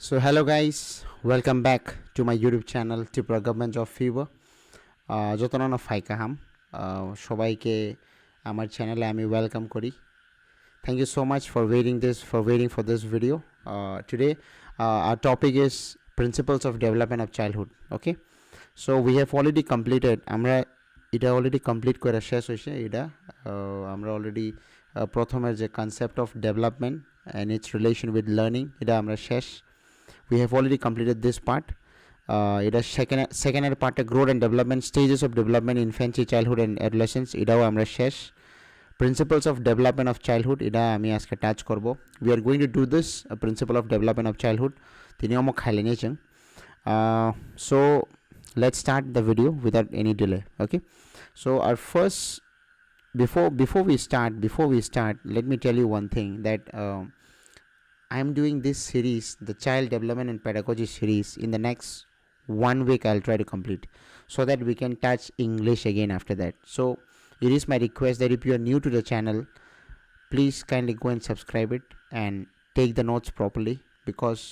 So hello guys, welcome back to my YouTube channel Tripura Govt Job Fever. যতনা ফাইকা হাম সবাইকে আমার চ্যানেলে আমি ওয়েলকাম করি. Thank you so much for waiting for this video. Today our topic is principles of development of childhood. Okay, so we have already completed. আমরা এটা already complete করে শেষ হয়েছে. এটা আমরা already প্রথমের যে concept of development and its relation with learning এটা আমরা শেষ. We have already completed this part. It is second part growth and development stages of development infancy childhood and adolescence এটাও আমরা শেষ. Principles of development of childhood এটা আমি আজকে touch করব. We are going to do this principle of development of childhood তিনি আমো খাইলে নিয়েছেন. So let's start the video without any delay. Okay, so our first before we start let me tell you one thing that I'm doing this series, the child development and pedagogy series. In the next 1 week I'll try to complete so that we can touch English again after that. So it is my request that if you are new to the channel, please kindly go and subscribe it and take the notes properly, because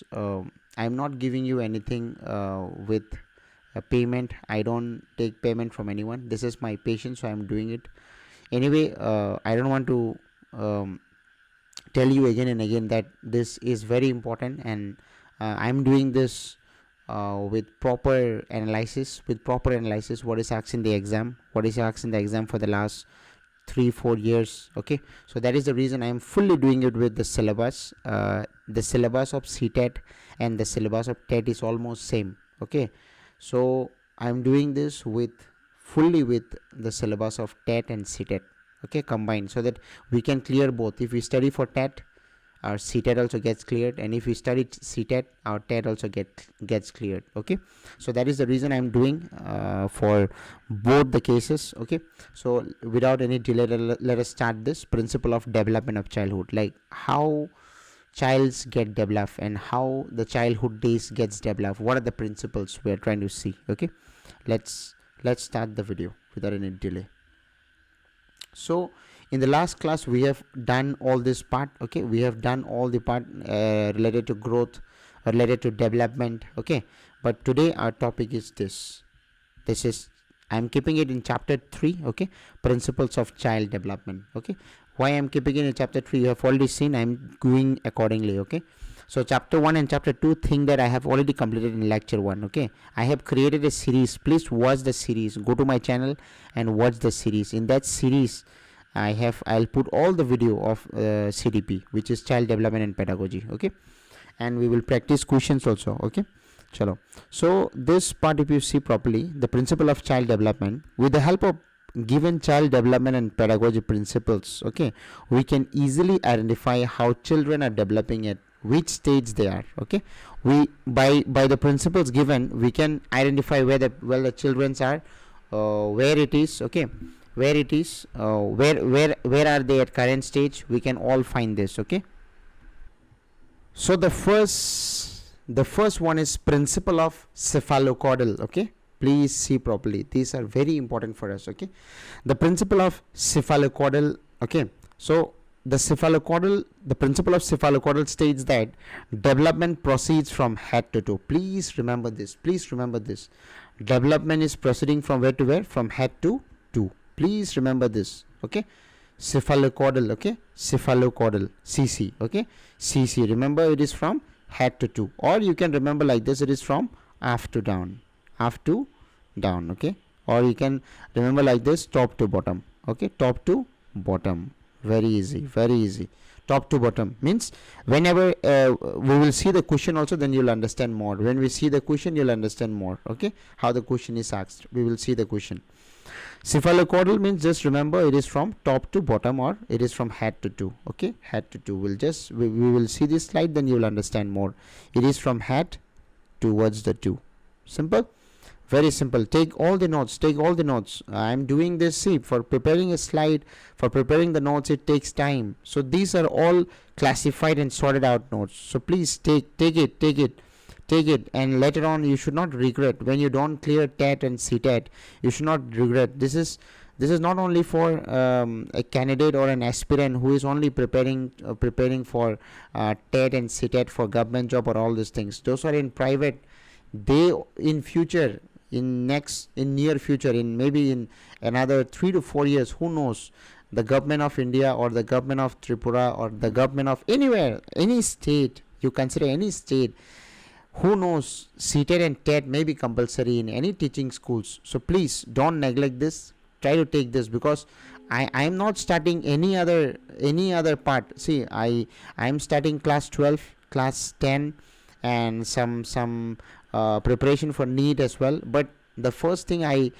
I'm not giving you anything with a payment. I don't take payment from anyone. This is my passion, so I'm doing it anyway. I don't want to tell you again and again that this is very important, and I'm doing this with proper analysis. What is asked in the exam, for the last 3-4 years. Okay, so that is the reason I'm fully doing it with the syllabus. The syllabus of CTET and the syllabus of TET is almost same. Okay, so I'm doing this fully with the syllabus of TET and CTET. Okay, combined, so that we can clear both. If we study for TET, our CTET also gets cleared, and if we study CTET, our TET also gets cleared. Okay, so that is the reason I'm doing for both the cases. Okay, so without any delay, let us start this principle of development of childhood, like how childs get developed and how the childhood days gets developed. What are the principles we are trying to see? Okay, let's start the video without any delay. So in the last class we have done all this part. Okay, we have done all the part related to growth, related to development. Okay, but today our topic is this is I'm keeping it in chapter 3. Okay, principles of child development. Okay, why I'm keeping it in chapter 3, you have already seen. I'm going accordingly. Okay, so chapter 1 and chapter 2 thing that I have already completed in lecture 1. Okay, I have created a series. Please watch the series. Go to my channel and watch the series. In that series I'll put all the video of CDP, which is child development and pedagogy. Okay, and we will practice questions also. Okay, chalo. So this part, if you see properly, the principle of child development, with the help of given child development and pedagogy principles, okay, we can easily identify how children are developing at which stage they are. Okay, we by the principles given we can identify where the children's are, where it is. Okay, where it is, where are they at current stage. We can all find this. Okay, so the first one is principle of cephalocaudal. Okay, please see properly, these are very important for us. Okay, the principle of cephalocaudal. Okay, so the principle of cephalocaudal states that development proceeds from head to toe. Please remember this, development is proceeding from where to where, from head to toe. Please remember this. Okay, cephalocaudal. Okay, cephalocaudal, CC. Okay, CC, remember it is from head to toe, or you can remember like this, it is from aft to down. Okay, or you can remember like this, top to bottom. Okay, top to bottom, very easy. Top to bottom means whenever we will see the question also, then you'll understand more. When we see the question, you'll understand more. Okay, how the question is asked, we will see the question. Cephalocaudal means, just remember, it is from top to bottom, or it is from head to toe. Okay, head to toe. We will see this slide, then you will understand more. It is from head towards the toe. Simple, very simple. Take all the notes. I'm doing this, see, for preparing a slide, for preparing the notes, it takes time. So these are all classified and sorted out notes. So please take it, and later on you should not regret when you don't clear TET and CTET. You should not regret. This is not only for a candidate or an aspirant who is only preparing for TET and CTET for government job or all these things. Those are in private. They in future, in near future, in maybe in another 3 to 4 years, who knows, the government of India or the government of Tripura or the government of anywhere, any state, you consider any state, who knows, CTET and TET may be compulsory in any teaching schools. So please don't neglect this. Try to take this, because I'm not starting any other part. See, I'm starting class 12, class 10, and some preparation for NEET as well. But the first thing I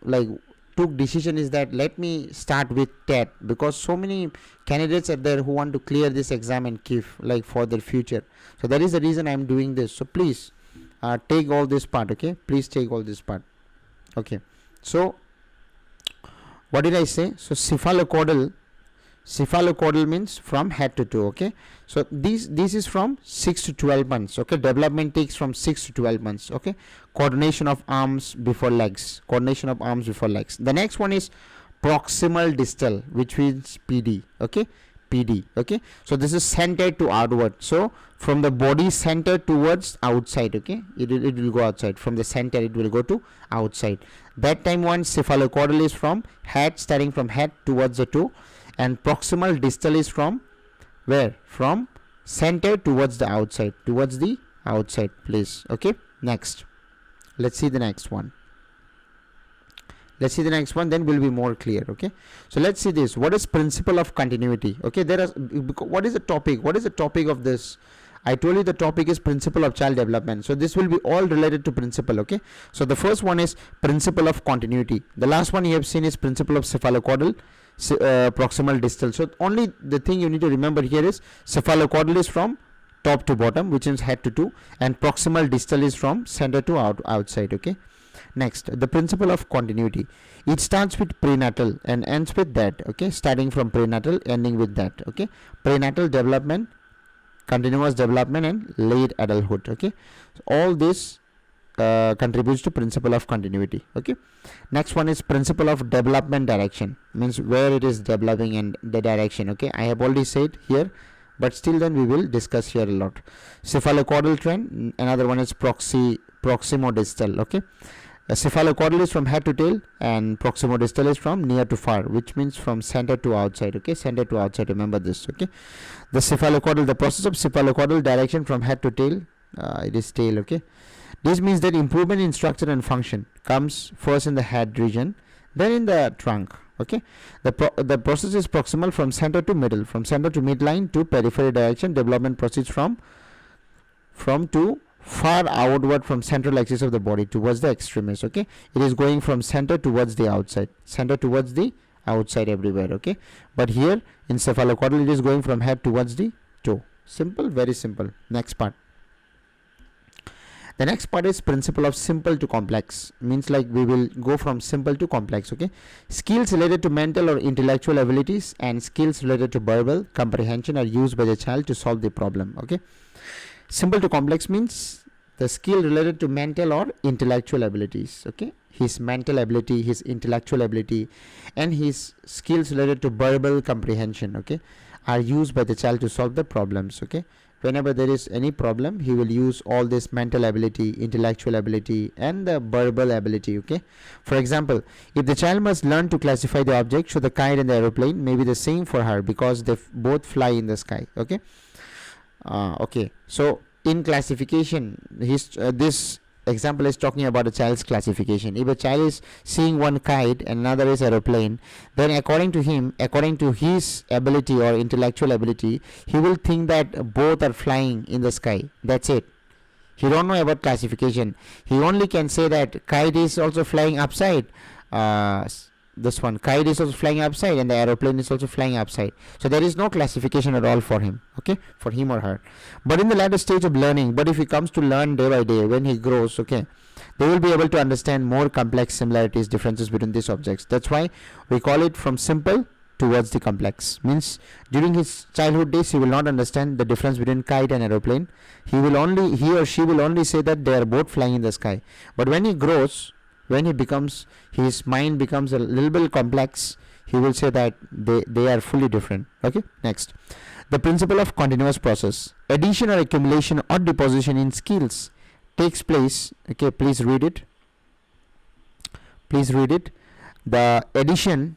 like took decision is that let me start with TET, because so many candidates are there who want to clear this exam and give like for their future. So that is the reason I'm doing this. So please take all this part. Okay, please take all this part. Okay, so what did I say? So cephalocaudal means from head to toe. Okay, so this is from 6 to 12 months. Okay, development takes from 6 to 12 months. Okay, coordination of arms before legs. The next one is proximal distal, which means PD. Okay, PD. Okay, so this is centered to outward. So from the body center towards outside. Okay, it will go outside. From the center it will go to outside. That time one cephalocaudal is from head, starting from head towards the toe, and proximal distal is from where? From center towards the outside, please. Okay, next, let's see the next one. Then will be more clear. Okay, so let's see this. What is principle of continuity? Okay, what is the topic of this? I told you the topic is principle of child development. So this will be all related to principle. Okay, so the first one is principle of continuity. The last one you have seen is principle of cephalocaudal, proximal distal. So only the thing you need to remember here is cephalocaudal is from top to bottom, which is head to toe, and proximal distal is from center to outside. Okay, next, the principle of continuity. It starts with prenatal and ends with that. Okay, starting from prenatal, ending with that. Okay, prenatal development, continuous development, and late adulthood. Okay, so all this contributes to principle of continuity. Okay, next one is principle of development direction, means where it is developing and the direction. Okay, I have already said here, but still then we will discuss here a lot. Cephalocaudal trend, another one is proximodistal. Okay, cephalocaudal is from head to tail, and proximodistal is from near to far, which means from center to outside. Okay, center to outside, remember this. Okay, the process of cephalocaudal direction from head to tail, it is tail. Okay, this means that improvement in structure and function comes first in the head region, then in the trunk. Okay, the process is proximal from center to middle, from center to midline to periphery direction. Development proceeds from to far outward from central axis of the body towards the extremis. Okay, it is going from center towards the outside, everywhere. Okay, but here in cephalocaudal it is going from head towards the toe. Simple, very simple. Next part. The next part is principle of simple to complex, means like we will go from simple to complex. Okay, skills related to mental or intellectual abilities and skills related to verbal comprehension are used by the child to solve the problem. Okay, simple to complex means the skill related to mental or intellectual abilities. Okay, his mental ability, his intellectual ability, and his skills related to verbal comprehension, okay, are used by the child to solve the problems. Okay, whenever there is any problem, he will use all this mental ability, intellectual ability, and the verbal ability. Okay, for example, if the child must learn to classify the object, so the kite and the aeroplane may be the same for her because they both fly in the sky. Okay, okay, so in classification, this example is talking about a child's classification. If a child is seeing one kite and another is aeroplane, then according to him, according to his ability or intellectual ability, he will think that both are flying in the sky. That's it. He don't know about classification. He only can say that kite is also flying upside. This one, kite is also flying upside, and the aeroplane is also flying upside. So there is no classification at all for him. Okay, for him or her. But in the latter stage of learning, but if he comes to learn day by day, when he grows, okay, they will be able to understand more complex similarities, differences between these objects. That's why we call it from simple towards the complex. Means during his childhood days, he will not understand the difference between kite and aeroplane. He or she will only say that they are both flying in the sky. But when he grows, when his mind becomes a little bit complex, he will say that they are fully different. Okay, next, the principle of continuous process. Addition or accumulation or deposition in skills takes place. Okay, please read it. The addition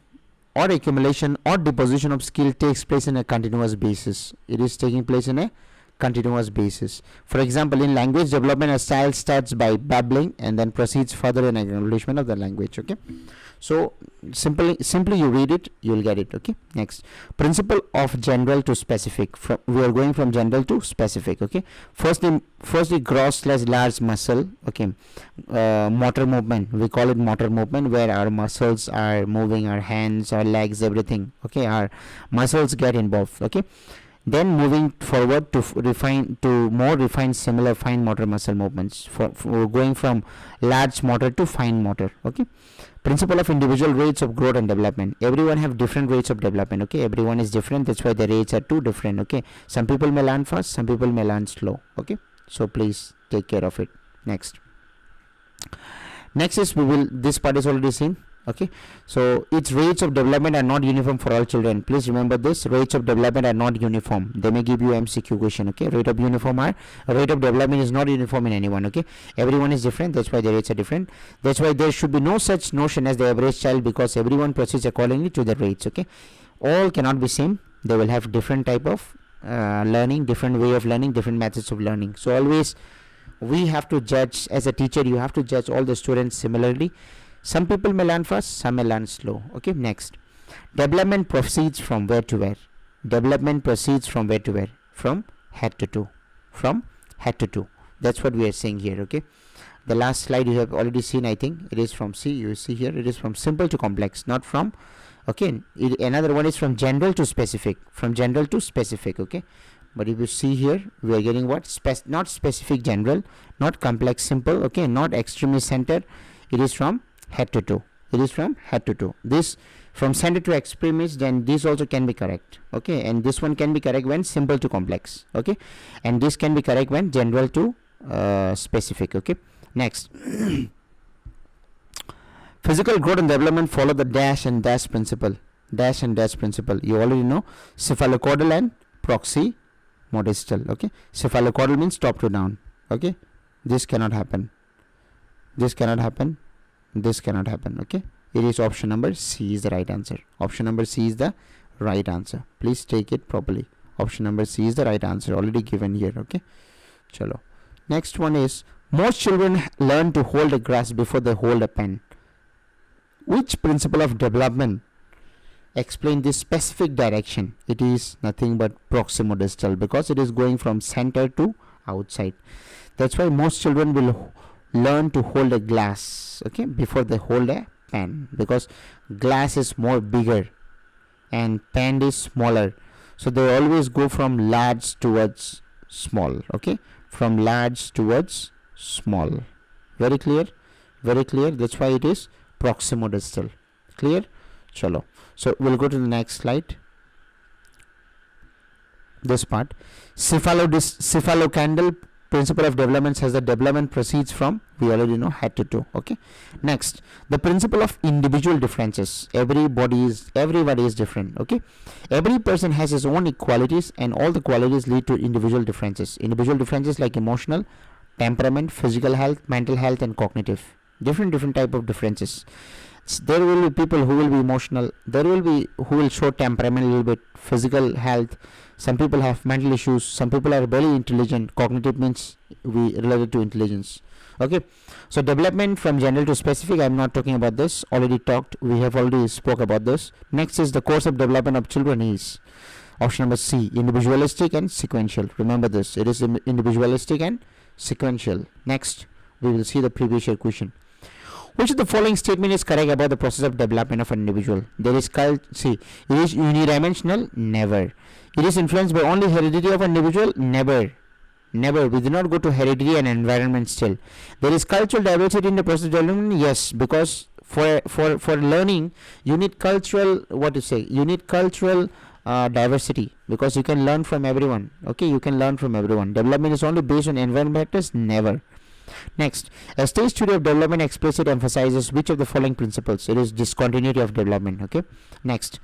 or accumulation or deposition of skill takes place in a continuous basis. It is taking place in a continuous basis. For example, in language development, a child starts by babbling and then proceeds further in acknowledgement of the language. Okay, so simply you read it, you will get it. Okay, next, principle of general to specific. We are going from general to specific. Okay, firstly gross/large muscle. Okay, motor movement, we call it motor movement, where our muscles are moving, our hands, our legs, everything. Okay, our muscles get involved. Okay, then moving forward to more refined similar fine motor muscle movements, for going from large motor to fine motor. Okay, principle of individual rates of growth and development. Everyone have different rates of development. Okay, everyone is different, that's why the rates are too different. Okay, some people may learn fast, some people may learn slow. Okay, so please take care of it. Next is this part is already seen. Okay, so its rates of development are not uniform for all children. Please remember this, rates of development are not uniform. They may give you MCQ question. Okay, rate of development is not uniform in anyone. Okay, everyone is different, that's why the rates are different. That's why there should be no such notion as the average child, because everyone proceeds accordingly to the rates. Okay, all cannot be same, they will have different type of learning, different way of learning, different methods of learning. So always we have to judge, as a teacher you have to judge all the students similarly. Some people may learn fast, some may learn slow. Okay, next, development proceeds from where to where. From head to toe. That's what we are saying here. Okay, the last slide you have already seen, I think it is from you see here, it is from simple to complex, not from. Okay, another one is from general to specific. Okay, but if you see here, we are getting what? Not specific general, not complex simple. Okay, not extremely center. It is from head to toe. This from center to extreme is, then this also can be correct. Okay, and this one can be correct when simple to complex. Okay, and this can be correct when general to specific. Okay, next, physical growth and development follow the dash and dash principle. You already know, cephalocaudal and proximodistal. Okay, cephalocaudal means top to down. Okay, this cannot happen. Okay, it is option number C is the right answer. Please take it properly. Option number C is the right answer, already given here. Okay, chalo. Next one is, most children learn to hold a grass before they hold a pen. Which principle of development explain this specific direction? It is nothing but proximodistal, because it is going from center to outside. That's why most children will learn to hold a glass, okay, before they hold a pen, because glass is more bigger and pen is smaller, so they always go from large towards small. Okay, from large towards small. Very clear. That's why it is proximodistal. Clear? Chalo. So we'll go to the next slide. This part, cephalocandal principle of development says that development proceeds from, we already know, head to toe. Okay, next, the principle of individual differences. Everybody is different. Okay, every person has his own equalities, and all the qualities lead to individual differences like emotional, temperament, physical health, mental health, and cognitive. Different type of differences. There will be people who will be emotional, there will be who will show temperament a little bit, physical health, some people have mental issues, some people are very intelligent. Cognitive means we related to intelligence. Okay, so development from general to specific, I am not talking about this, already talked, we have already spoke about this. Next is the course of development of children is option number C, individualistic and sequential. Remember this, it is individualistic and sequential. Next, we will see the previous year question. Which of the following statement is correct about the process of development of an individual? There is it is unidimensional? Never. It is influenced by only heredity of an individual? Never. We do not go to heredity and environment still. There is cultural diversity in the process of development? Yes, because for learning you need cultural diversity, because you can learn from everyone. Okay, you can learn from everyone. Development is only based on environment factors? Never. Next, a stage study of development explicitly emphasizes which of the following principles? It is discontinuity of development. Okay. Next,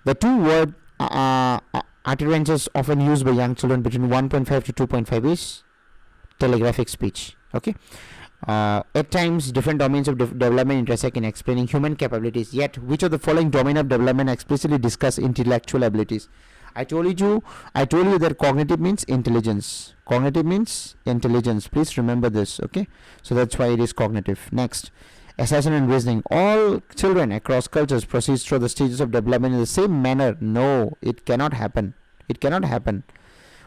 the two word utterances often used by young children between 1.5 to 2.5 is telegraphic speech. Okay. At times, different domains of development intersect in explaining human capabilities. Yet, which of the following domain of development explicitly discuss intellectual abilities? I told you that cognitive means intelligence. Cognitive means intelligence. Please remember this. Okay. So that's why it is cognitive. Next, assessment and reasoning. All children across cultures proceed through the stages of development in the same manner. No, it cannot happen. It cannot happen.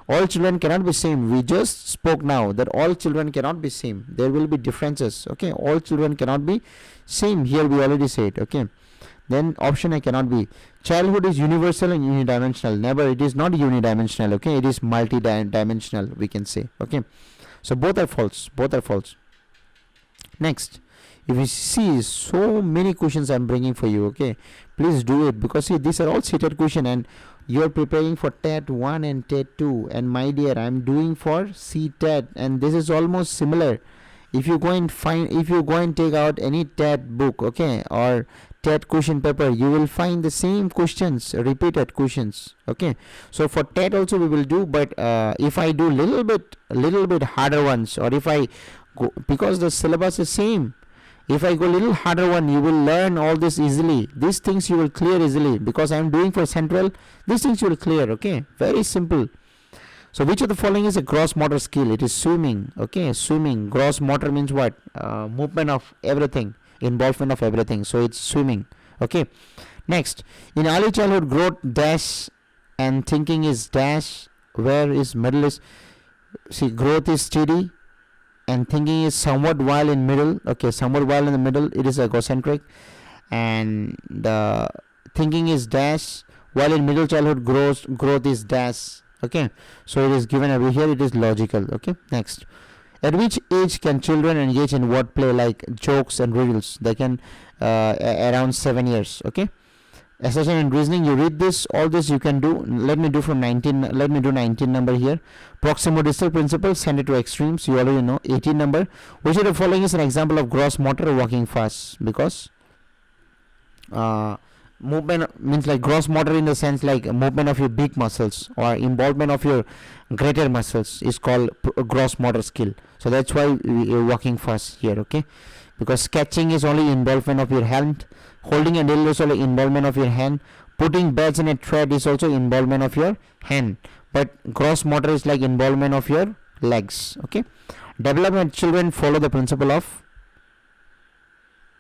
All children cannot be same. We just spoke now that all children cannot be same. There will be differences. Okay. All children cannot be same. Here we already said. Okay. Then option A cannot be. Childhood is universal and unidimensional. Never. It is not unidimensional. Okay. It is multi-dimensional, we can say. Okay. So both are false. Both are false. Next, if you see so many questions I'm bringing for you, okay, please do it, because see, these are all seated question and you are preparing for TET 1 and TET 2, and my dear, I'm doing for CTET, and this is almost similar. If you go and take out any TET book, okay, or TET question paper, you will find the same questions, repeated questions. Okay, so for TET also we will do, but if I do little bit harder ones, or if I go, because the syllabus is same, if I go little harder one, you will learn all this easily. These things you will clear easily, because I am doing for central. These things you will clear. Okay, very simple. So which of the following is a gross motor skill? It is swimming. Okay, swimming. Gross motor means what? Movement of everything, involvement of everything. So it's swimming. Okay. Next, in early childhood, growth dash and thinking is dash. Where is middle is? See, growth is steady and thinking is somewhat while in middle. Okay, somewhat while in the middle. It is egocentric, and the thinking is dash. While in middle childhood, growth is dash. Okay, so it is given over here. It is logical. Okay. Next, at which age can children engage in wordplay like jokes and riddles? They can around 7 years. Okay. Assessment and reasoning. You read this. All this you can do. Let me do from 19. Let me do 19 number here. Proximo distal principle. Send it to extremes. You already know. 18 number. Which of the following is an example of gross motor walking fast? Because movement means like gross motor in the sense like movement of your big muscles or involvement of your greater muscles is called gross motor skill. So that's why you're walking fast here. Okay, because sketching is only involvement of your hand, holding a needle is only involvement of your hand, putting beds in a thread is also involvement of your hand, but gross motor is like involvement of your legs. Okay, development children follow the principle of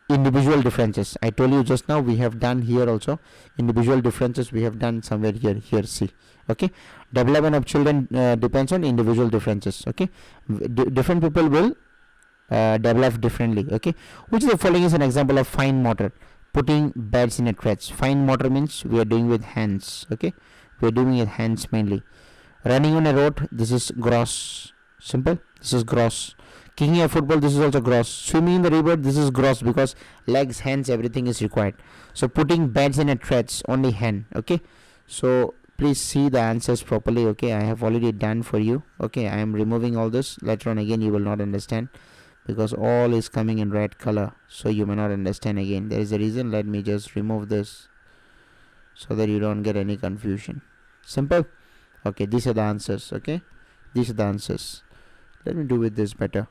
individual differences. I told you just now, we have done here also individual differences, we have done somewhere here see. Okay, development of children depends on individual differences. Okay, different people will develop differently. Okay, which of the following is an example of fine motor? Putting beds in a threads. Fine motor means we are doing with hands. Okay, we are doing with hands mainly. Running on a road, this is gross. Simple, this is gross. Kicking a football, this is also gross. Swimming in the river, this is gross, because legs, hands, everything is required. So putting beds in a threads, only hand. Okay, so please see the answers properly. Okay, I have already done for you. Okay, I am removing all this. Later on again you will not understand, because all is coming in red color, so you may not understand again. There is a reason. Let me just remove this so that you don't get any confusion. Simple. Okay, these are the answers. Okay, these are the answers. Let me do with this better.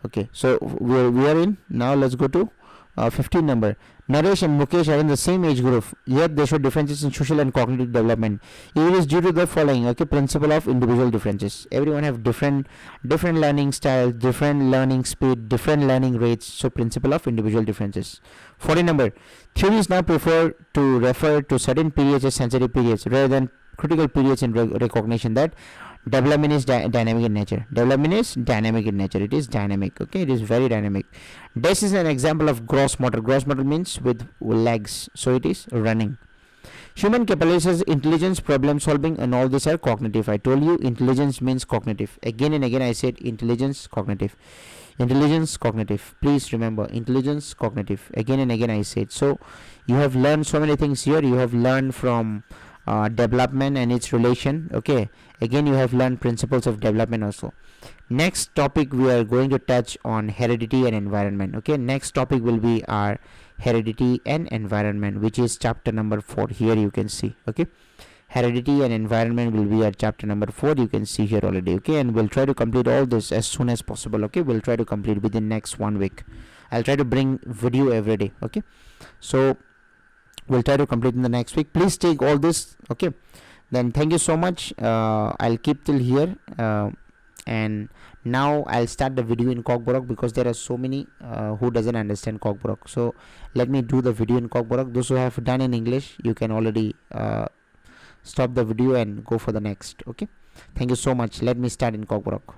Okay, so we are in now. Let's go to 15 number. Naresh and Mukesh are in the same age group, yet they show differences in social and cognitive development. It is due to the following. Okay, principle of individual differences. Everyone have different learning styles, different learning speed, different learning rates. So principle of individual differences. 40 number. Theories now prefer to refer to certain periods as sensitive periods rather than critical periods in recognition that development is dynamic in nature. Development is dynamic in nature. It is dynamic. Okay, it is very dynamic. This is an example of gross motor. Gross motor means with legs, so it is running. Human capabilities, intelligence, problem solving, and all these are cognitive. I told you intelligence means cognitive. Again and again I said intelligence, cognitive. Intelligence, cognitive. Please remember, intelligence, cognitive. Again and again I said. So you have learned so many things here. You have learned from development and its relation. Okay, again you have learned principles of development also. Next topic we are going to touch on heredity and environment. Okay, next topic will be our heredity and environment, which is chapter number 4. Here you can see. Okay, heredity and environment will be our chapter number 4. You can see here already. Okay, and we'll try to complete all this as soon as possible. Okay, we'll try to complete within next 1 week. I'll try to bring video every day. Okay, so we'll try to complete in the next week. Please take all this. Okay, then thank you so much. I'll keep till here, and now I'll start the video in Kokborok, because there are so many who doesn't understand Kokborok. So let me do the video in Kokborok. Those who have done in English, you can already stop the video and go for the next. Okay, thank you so much. Let me start in Kokborok.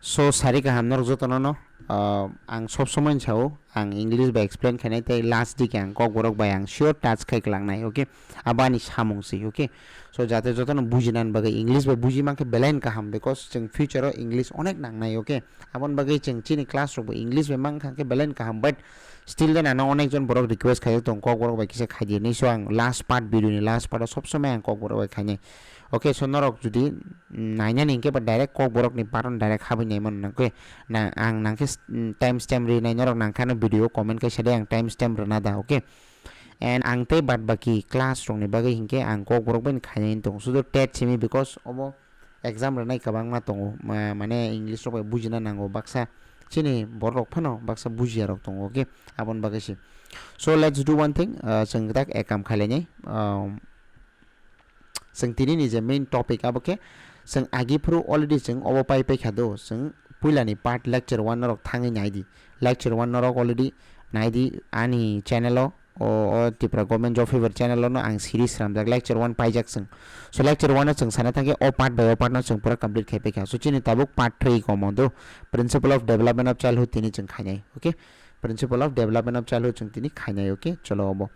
So sarika hamnor jotono ang sob somoi chao ang English ba explain khanai tai last dik ang Kokborok ba ang sure touch khai klangnai. Okay, abani samungsi. Okay, so jate jotono bujinan bagai English ba buji mangke belain kaham, because jeng future English onek nangnai. Okay, abon bagai jeng chini class ro English ba mang khangke belain kaham, but still then ana onek jon borok request khai tong Kokborok ba kise khai ni. So ang last part video ni last part sob somoi ang Kokborok ba khai. Okay, so norok judi nanya ningke ba direct Kokborok ni paron direct habi nei mon nangke na ang nangke time stamp ri nai norok nangkano video comment kai sade ang time stamp rana da. Okay, and ang te bad baki class rong ni bagai hingke ang Kokborok ben khain tong sudo TET simi, because obo exam ranai kabang ma tong mane English ro bujina nango baksa chini borok phano baksa bujia rok tong. Okay, abon bagai si. So let's do one thing. Jeng tak ekam khale nei जों दिनैनि जे main topic आबके जों आगिफ्रु already जों अबो पाइ खादो जों पुइलानि part lecture 1 नरक थाङै नायदि lecture 1 नरक अलरेडी नायदि आनि चैनलाव ओ त्रिपुरा गभर्नमेन्ट जब फेवर चैनलाव न आं सिरिज रामजाक लेक्चर 1 पाइजाक जों सो लेक्चर 1 जों साना थांगे ओ पार्ट बाय पार्ट न जों पुरा कंप्लीट खाइ पैखा सो चिनि ताबुक पार्ट 3 कमदो principle of development of childhood तिनि जों खाइनाय. Okay, principle of development of childhood जों तिनि खाइनाय. ओके, चलो अब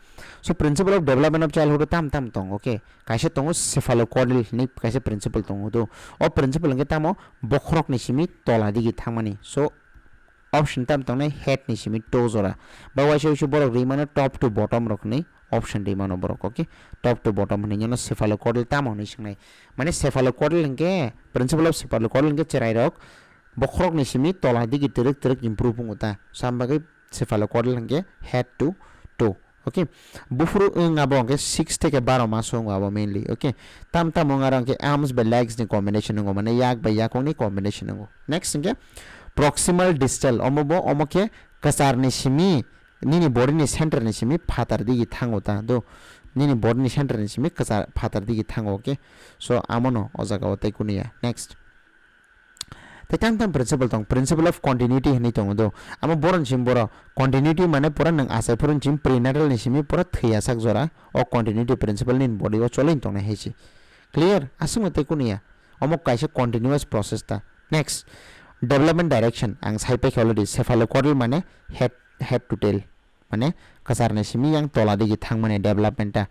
so principle of development of childhood ताम ताम तंग. ओके, काइसे तंग सेफालोकॉर्डियल नि काइसे प्रिंसिपल तंग दो ओ प्रिंसिपल के तामो बखरक नि सिमि तला दिगि थांमानि. सो ऑप्शन ताम तंग नै हेड नि सिमि टो जरा बावाइसे उसे बरक रिमानो top to bottom रखनै option रिमानो Barak. Okay, top to bottom नि न सेफालोकॉर्डियल तामो नि सिंगनै माने सेफालोकॉर्डियल के प्रिंसिपल ऑफ सेफालोकॉर्डियल के चराइ रक बखरक नि सिमि तला दिगि तिरक तिरक इम्प्रूव होता सामबागै सेफालोकॉर्डियल के हेड टू टो. ओके, बुफ्रु ngabo के 6 থেকে 12 मास ngabo mainly. Okay, tam tam ngarang के arms by legs ni combination ngo माने yak by yakong ni combination ngo. Next के proximal distal omobo omoke kasar ni simi nini body ni center ni simi phatar digi thangota do nini body ni center ni simi kasar phatar digi thango. Okay, so amono ojaga otai kunia. Next tam principle tong principle of continuity hini tong do amo boron sim boro continuity mane pura nang asai purun sim prenatal ni simi pura thia sak jora o continuity principle nin body o cholin tong na hechi. Clear asung te kunia amo kaise continuous process ta. Next development direction ang sai pe already cephalocaudal mane head to tail mane kasar ni simi yang tola digi thang mane development ta.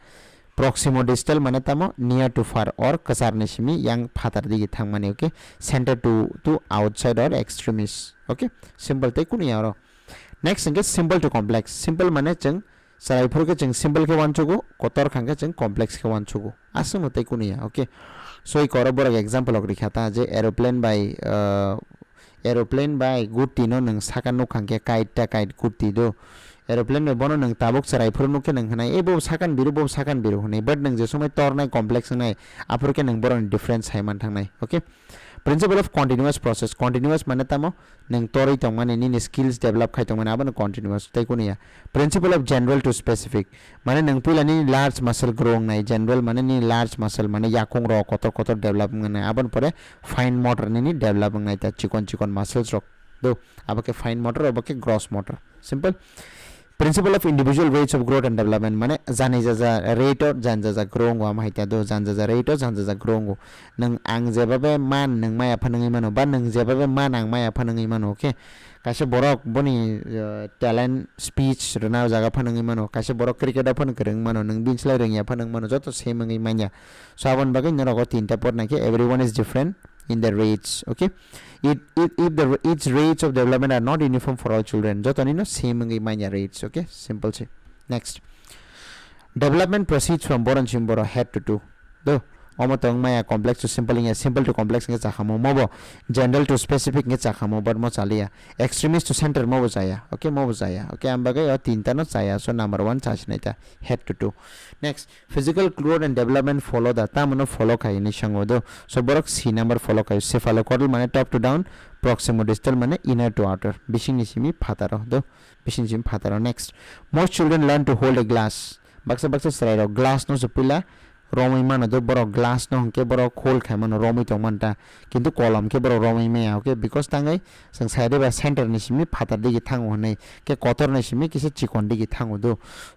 Proximodistal mane tamo near to far or kasar ni simi yang phatar digi thang mane. Okay, center to outside or extremis. Okay, simple te kunia ro. Next engage simple to complex. Simple mane jeng sarai phur ke jeng simple ke wan chugo kotor khang ke jeng complex ke wan chugo asum te kunia. Okay, so I korobor example ok dikhata je aeroplane by good tino nang sakan no khang ke kite kurti do aeroplane में बनो नंग Tabuk सराय फुर नुके नंग हनाय ए बो साकान बिरु हने but नंग जे समय तोरनाय कॉम्प्लेक्स नाय आफुर के नंग बरन डिफरेंस है मान थांनाय. Okay, principle of continuous process continuous माने तामो नंग तोरै तंग माने नि स्किल्स डेवलप खाय तंग माने आबन कंटीन्यूअस तै कोनिया. Principle of general to specific माने नंग पुला नि लार्ज मसल ग्रोइंग नाय जनरल माने नि लार्ज मसल माने याकोंग रो कोतर डेवलप माने आबन परे फाइन मोटर नि डेवलप नाय ता चिकन मसल्स रो दो आबके फाइन मोटर आबके gross motor. Simple principle of individual rates of growth and development माने जाने जा रेट और जान जा ग्रोइंग वा माहिता दो जान जा रेट और जान जा ग्रोइंग नंग आं जेबाबे मान नंग माया फनंगै मानो बा नंग जेबाबे मान आं माया फनंगै मानो. ओके, कासे बरक बनि टैलेंट स्पीच रना जागा फनंगै मानो कासे बरक क्रिकेट फन करंग मानो नंग बिनसलाय रोंया फनंग मानो जतो सेमंगै मान्या. साबन बागै नरगो तीनटा पढना के everyone is different in the rates. Okay, its rates of development are not uniform for all children jotoni no same ngai manya rates. Okay, simple se. Next development proceeds from boron chimboro head to two do omotong maya complex to simple nge simple to complex nge chakamo mobo general to specific nge chakamo but mo chalia extremist to center mobo chaya okay mobo chaya okay ambaga yo tinta no chaya so number 1 chachnaita head to two next physical growth and development follow the tamono follow kai ni shango do so borok c number follow kai cephalocaudal mane top to down proximodistal mane inner to outer bising nisimi phataro do bising sim phataro next most children learn to hold a glass baksa baksa srairo glass no supila romai mana do boro glass no ke boro khol khai mana romai to manta kintu column ke boro romai me okay because tangai sang side ba center ni simi phata digi thango nei ke kotor ni simi kise chikon digi thango do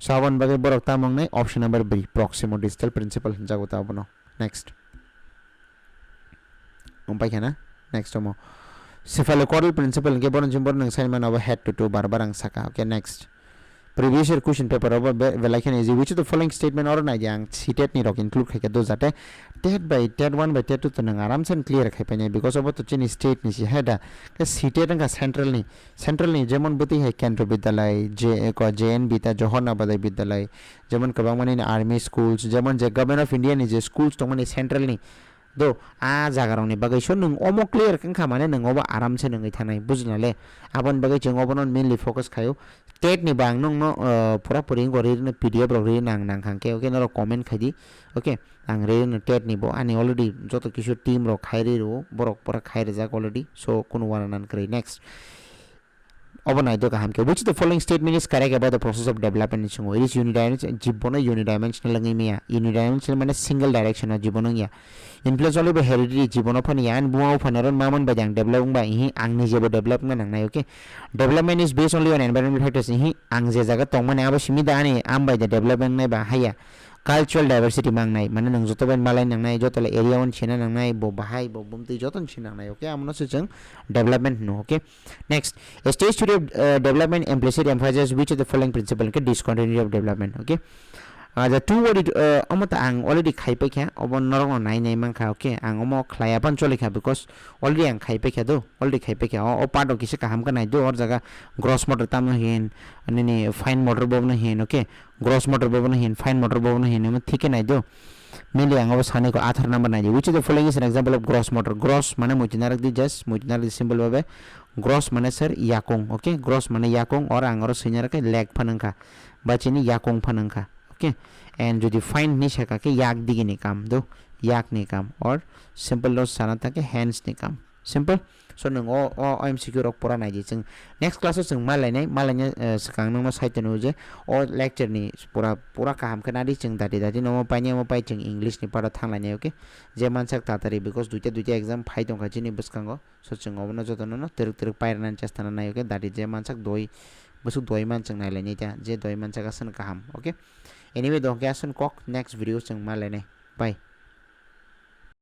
saban bage boro tamang nei option number b proximodistal principle jago ta bono next umpai kana next mo cephalocaudal principle ke boro jimbor nang sai mana head to toe barbarang saka okay next previous year question paper over velakhan is which of the following statement or na yang CTET ni rok include khai do jate TET by TET 1 by TET 2 to nang aram sen clear khai pane because of to chin state ni si heda ke CTET ka central ni jemon buti hai kendra vidyalay j ko JN bita johana badai vidyalay jemon kabang mani army schools jemon je government of India ni je schools to mani central ni do a jagarong ni bagai so nung omo clear kan khamane nung oba aram se nung ithanai bujnale abon bagai jeng obonon mainly focus khayo TET ni bang nung no pura puring gori ne PDF ro ri nang khangke okay no comment khadi okay ang re ne TET ni bo ani already joto kisu team ro khairi ro borok pura khaire jak already so kuno wananan krai next overnight do kaham ke which the following statement is correct about the process of development in it is unidimensional jibona unidimensional langi me unidimensional mane single directional jibona ya influence only by heredity jibono phani yan buau phanaron mamon bajang developing by hi angni jebo development nang nai okay development is based only on environmental factors hi ang je jaga tongmane aba simida ani am by the development nai ba haya cultural diversity mang nai mane nang joto ben malai nang nai joto le area on china nang nai bo bahai bo bumti joton china nai okay amno se jang development no okay next a stage study of development implicit emphasizes which of the following principle okay discontinuity of development okay the two word amata ang already khai pe kya obon norong nai nai mang kha okay ang omo khlaya pan chole kha because already ang khai pe kya do already khai pe kya o part of kise kaham ka nai do or jaga gross motor tam no hin ani ni fine motor bob no hin okay gross motor bob no hin fine motor bob no hin ma thike nai do mainly ang obo sane ko athar number nai which of the following is an example of gross motor gross mane mujinarak di just mujinarak symbol babe gross mane sir yakong okay gross mane yakong or ang oro sinyar ka leg phanangka bachini yakong phanangka okay and jodi find ni shaka ke yak digi ni kam do yak ni kam or simple lo sanata ke hands ni kam simple so nung o MCQ rok pura nai ji chung next class chung malai nya sakang nung no site no je o lecture ni pura kaham kana di chung dati no pai chung English ni para thang lai okay je mansak tatari because duite exam phai tong khaji ni buskango so chung obno jotono no teruk pai nan chestana nai okay dati je mansak doi busuk doi man chung nai lai ni ta je doi man chaka san kaham okay anyway do kya sun kok next video chung malai nai bye